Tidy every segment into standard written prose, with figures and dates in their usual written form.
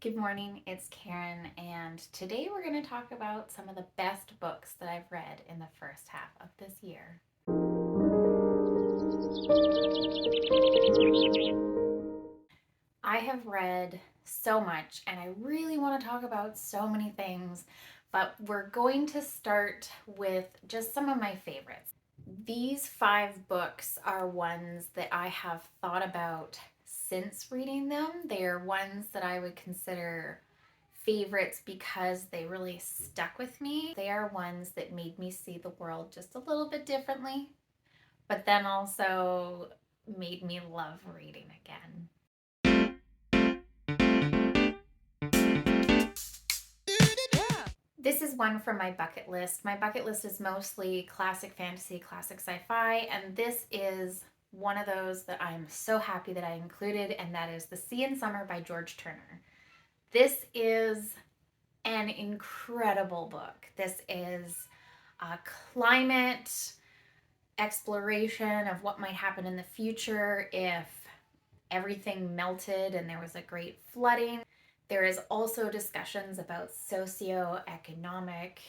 Good morning, it's Karen, and today we're going to talk about some of the best books that I've read in the first half of this year. I have read so much, and I really want to talk about so many things, but we're going to start with just some of my favorites. These 5 books are ones that I have thought about since reading them. They are ones that I would consider favorites because they really stuck with me. They are ones that made me see the world just a little bit differently, but then also made me love reading again. This is one from my bucket list. My bucket list is mostly classic fantasy, classic sci-fi, and this is one of those that I'm so happy that I included, and that is The Sea in Summer by George Turner. This is an incredible book. This is a climate exploration of what might happen in the future if everything melted and there was a great flooding. There is also discussions about socioeconomic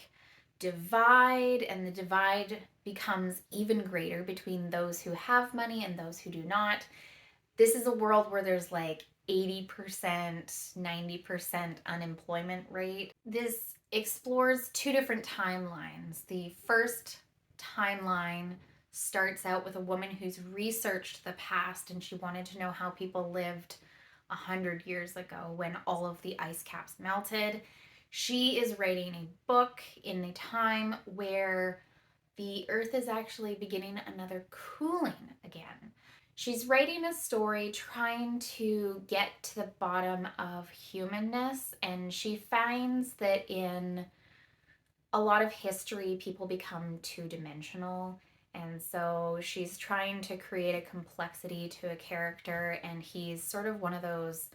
divide, and the divide becomes even greater between those who have money and those who do not. This is a world where there's like 80%, 90% unemployment rate. This explores 2 different timelines. The first timeline starts out with a woman who's researched the past, and she wanted to know how people lived 100 years ago when all of the ice caps melted. She is writing a book in a time where the earth is actually beginning another cooling again. She's writing a story trying to get to the bottom of humanness, and she finds that in a lot of history, people become two-dimensional. And so she's trying to create a complexity to a character, and he's sort of one of those,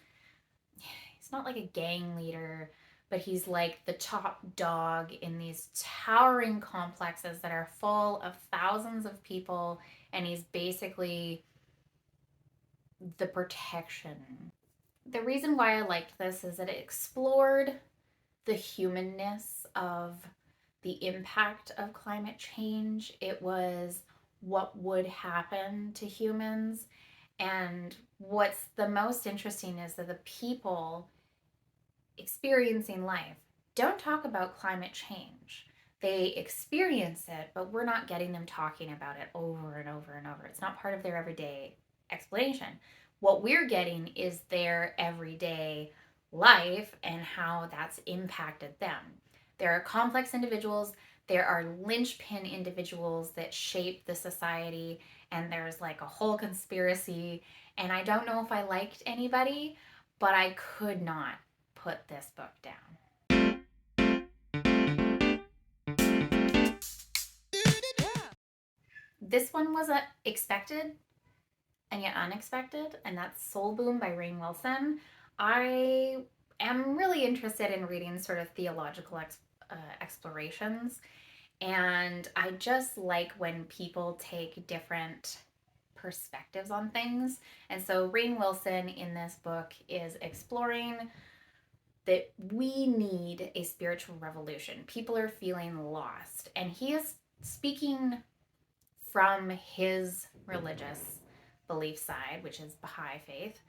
he's not like a gang leader, but he's like the top dog in these towering complexes that are full of thousands of people, and he's basically the protection. The reason why I liked this is that it explored the humanness of the impact of climate change. It was what would happen to humans. And what's the most interesting is that the people experiencing life don't talk about climate change. They experience it, but we're not getting them talking about it over and over and over. It's not part of their everyday explanation. What we're getting is their everyday life and how that's impacted them. There are complex individuals, there are linchpin individuals that shape the society, and there's like a whole conspiracy. And I don't know if I liked anybody, but I could not put this book down. This one was expected and yet unexpected, and that's Soul Boom by Rainn Wilson. I am really interested in reading sort of theological explorations, and I just like when people take different perspectives on things. And so Rainn Wilson in this book is exploring that we need a spiritual revolution. People are feeling lost, and he is speaking from his religious belief side, which is Baha'i faith,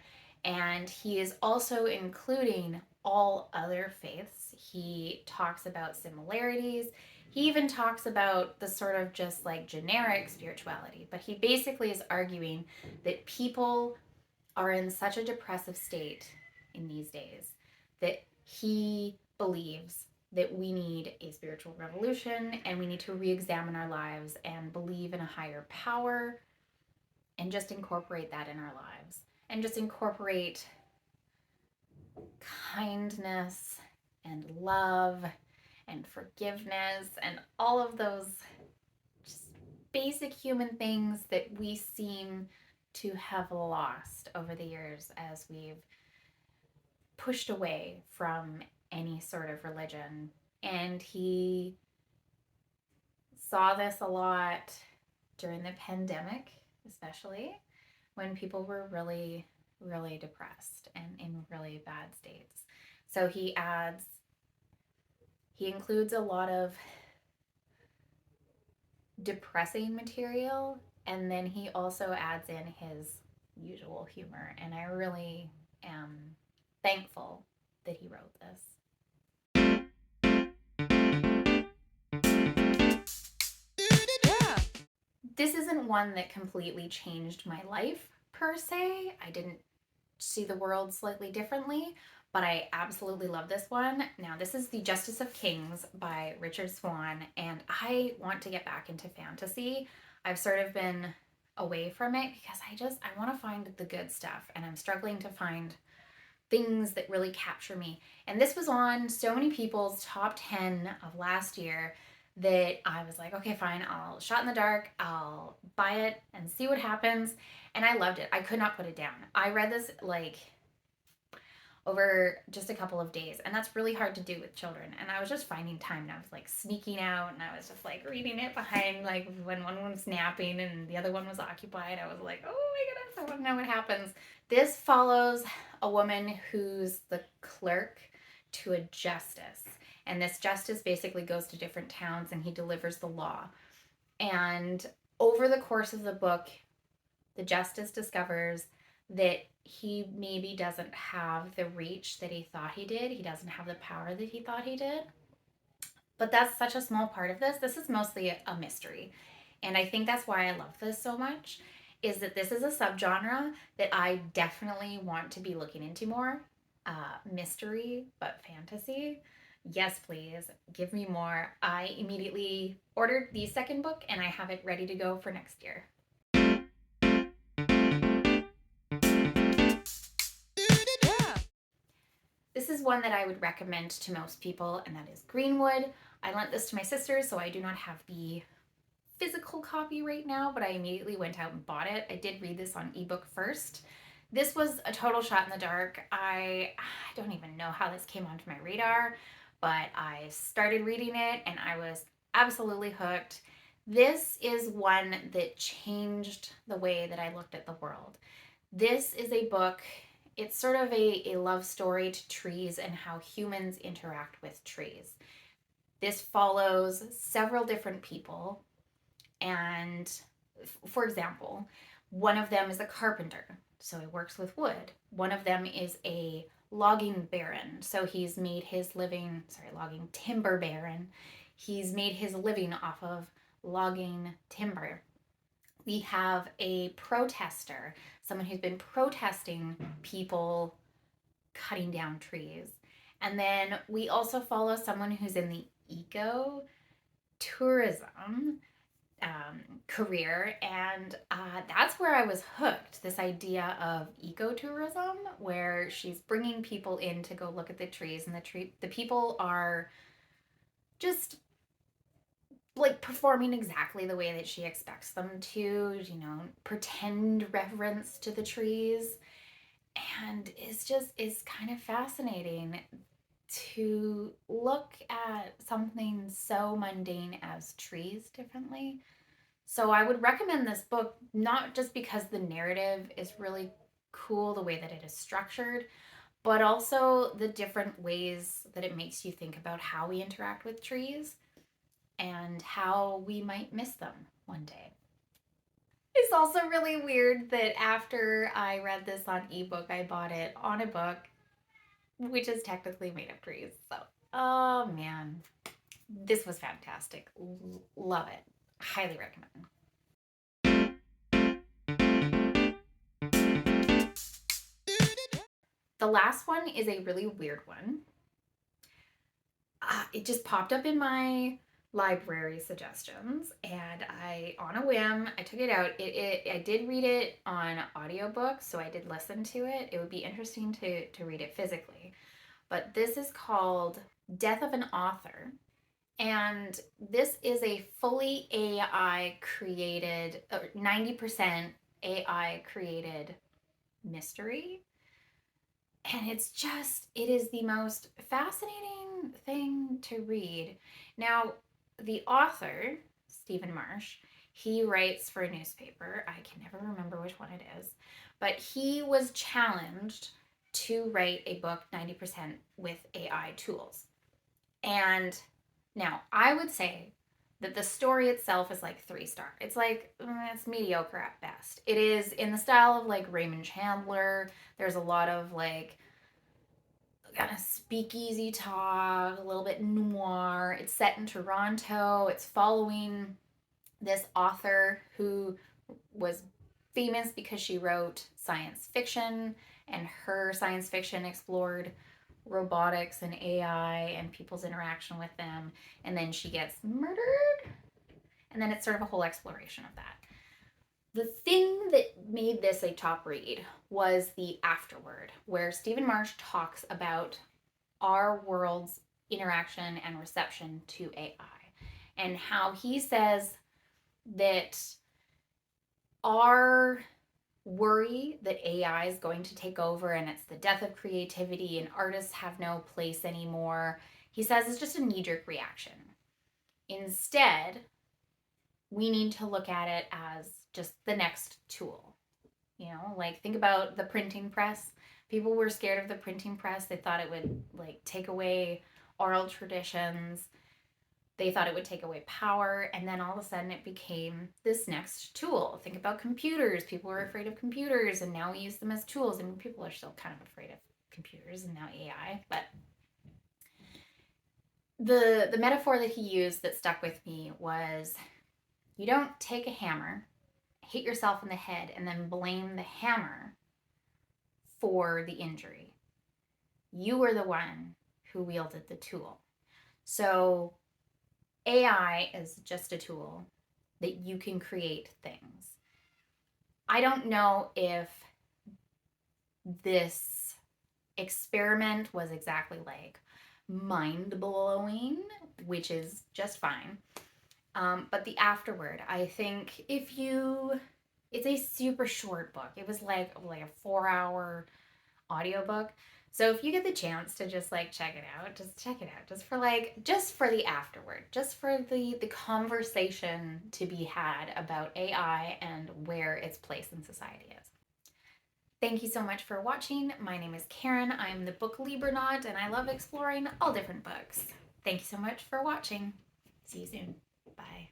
and he is also including all other faiths. He talks about similarities. He even talks about the sort of just like generic spirituality, but he basically is arguing that people are in such a depressive state in these days that he believes that we need a spiritual revolution, and we need to re-examine our lives and believe in a higher power and just incorporate that in our lives, and just incorporate kindness and love and forgiveness and all of those just basic human things that we seem to have lost over the years as we've pushed away from any sort of religion. And he saw this a lot during the pandemic, especially when people were really, really depressed and in really bad states. So he includes a lot of depressing material, and then he also adds in his usual humor, and I really am thankful that he wrote this. This isn't one that completely changed my life per se. I didn't see the world slightly differently, but I absolutely love this one. Now, this is The Justice of Kings by Richard Swan, and I want to get back into fantasy. I've sort of been away from it because I want to find the good stuff, and I'm struggling to find things that really capture me. And this was on so many people's top 10 of last year that I was like, okay, fine, I'll shot in the dark, I'll buy it and see what happens. And I loved it. I could not put it down. I read this like over just a couple of days, and that's really hard to do with children. And I was just finding time, and I was like sneaking out, and I was just like reading it behind, like when one was napping and the other one was occupied. I was like, oh my goodness, I want to know what happens. This follows a woman who's the clerk to a justice, and this justice basically goes to different towns and he delivers the law. And over the course of the book, the justice discovers that he maybe doesn't have the reach that he thought he did. He doesn't have the power that he thought he did. But that's such a small part of this. This is mostly a mystery. And I think that's why I love this so much, is that this is a subgenre that I definitely want to be looking into more. Mystery, but fantasy. Yes, please. Give me more. I immediately ordered the second book and I have it ready to go for next year. This is one that I would recommend to most people, and that is Greenwood. I lent this to my sister, so I do not have the physical copy right now, but I immediately went out and bought it. I did read this on ebook first. This was a total shot in the dark. I don't even know how this came onto my radar, but I started reading it and I was absolutely hooked. This is one that changed the way that I looked at the world. This is a book, it's sort of a love story to trees and how humans interact with trees. This follows several different people, and for example, one of them is a carpenter, so he works with wood. One of them is a logging baron, so he's made his living, logging timber baron. He's made his living off of logging timber. We have a protester, someone who's been protesting people cutting down trees. And then we also follow someone who's in the eco tourism career, and that's where I was hooked. This idea of ecotourism, where she's bringing people in to go look at the trees, and the people are just like performing exactly the way that she expects them to, pretend reverence to the trees. And it's kind of fascinating to look at something so mundane as trees differently. So I would recommend this book, not just because the narrative is really cool, the way that it is structured, but also the different ways that it makes you think about how we interact with trees and how we might miss them one day. It's also really weird that after I read this on ebook, I bought it on a book, which is technically made of trees. So, oh man, this was fantastic. Love it. Highly recommend. The last one is a really weird one. It just popped up in my library suggestions, and on a whim, I took it out. I did read it on audiobook, so I did listen to it. It would be interesting to read it physically. But this is called Death of an Author. And this is a fully AI created, 90% AI created mystery. And it is the most fascinating thing to read. Now, the author, Stephen Marsh, he writes for a newspaper. I can never remember which one it is, but he was challenged to write a book 90% with AI tools. And now I would say that the story itself is like 3 star. It's like, it's mediocre at best. It is in the style of like Raymond Chandler. There's a lot of like kind of speakeasy talk, a little bit noir. It's set in Toronto. It's following this author who was famous because she wrote science fiction, and her science fiction explored robotics and AI and people's interaction with them. And then she gets murdered. And then it's sort of a whole exploration of that. The thing that made this a top read was the afterword, where Stephen Marsh talks about our world's interaction and reception to AI, and how he says that our worry that AI is going to take over and it's the death of creativity and artists have no place anymore, he says it's just a knee-jerk reaction. Instead, we need to look at it as just the next tool. You know, like think about the printing press. People were scared of the printing press. They thought it would like take away oral traditions. They thought it would take away power, and then all of a sudden it became this next tool. Think about computers. People were afraid of computers, and now we use them as tools. I mean, people are still kind of afraid of computers and now AI, but the metaphor that he used that stuck with me was, you don't take a hammer, hit yourself in the head, and then blame the hammer for the injury. You were the one who wielded the tool. So AI is just a tool that you can create things. I don't know if this experiment was exactly like mind blowing, which is just fine. But the afterword, I think it's a super short book. It was like a 4-hour audiobook. So if you get the chance to just like check it out, just check it out. Just for the afterword, just for the conversation to be had about AI and where its place in society is. Thank you so much for watching. My name is Karen. I'm the Book Libraut, and I love exploring all different books. Thank you so much for watching. See you soon. Bye.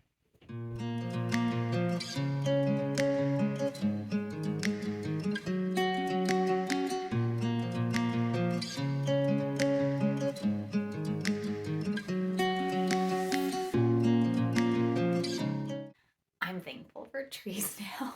I'm thankful for trees now.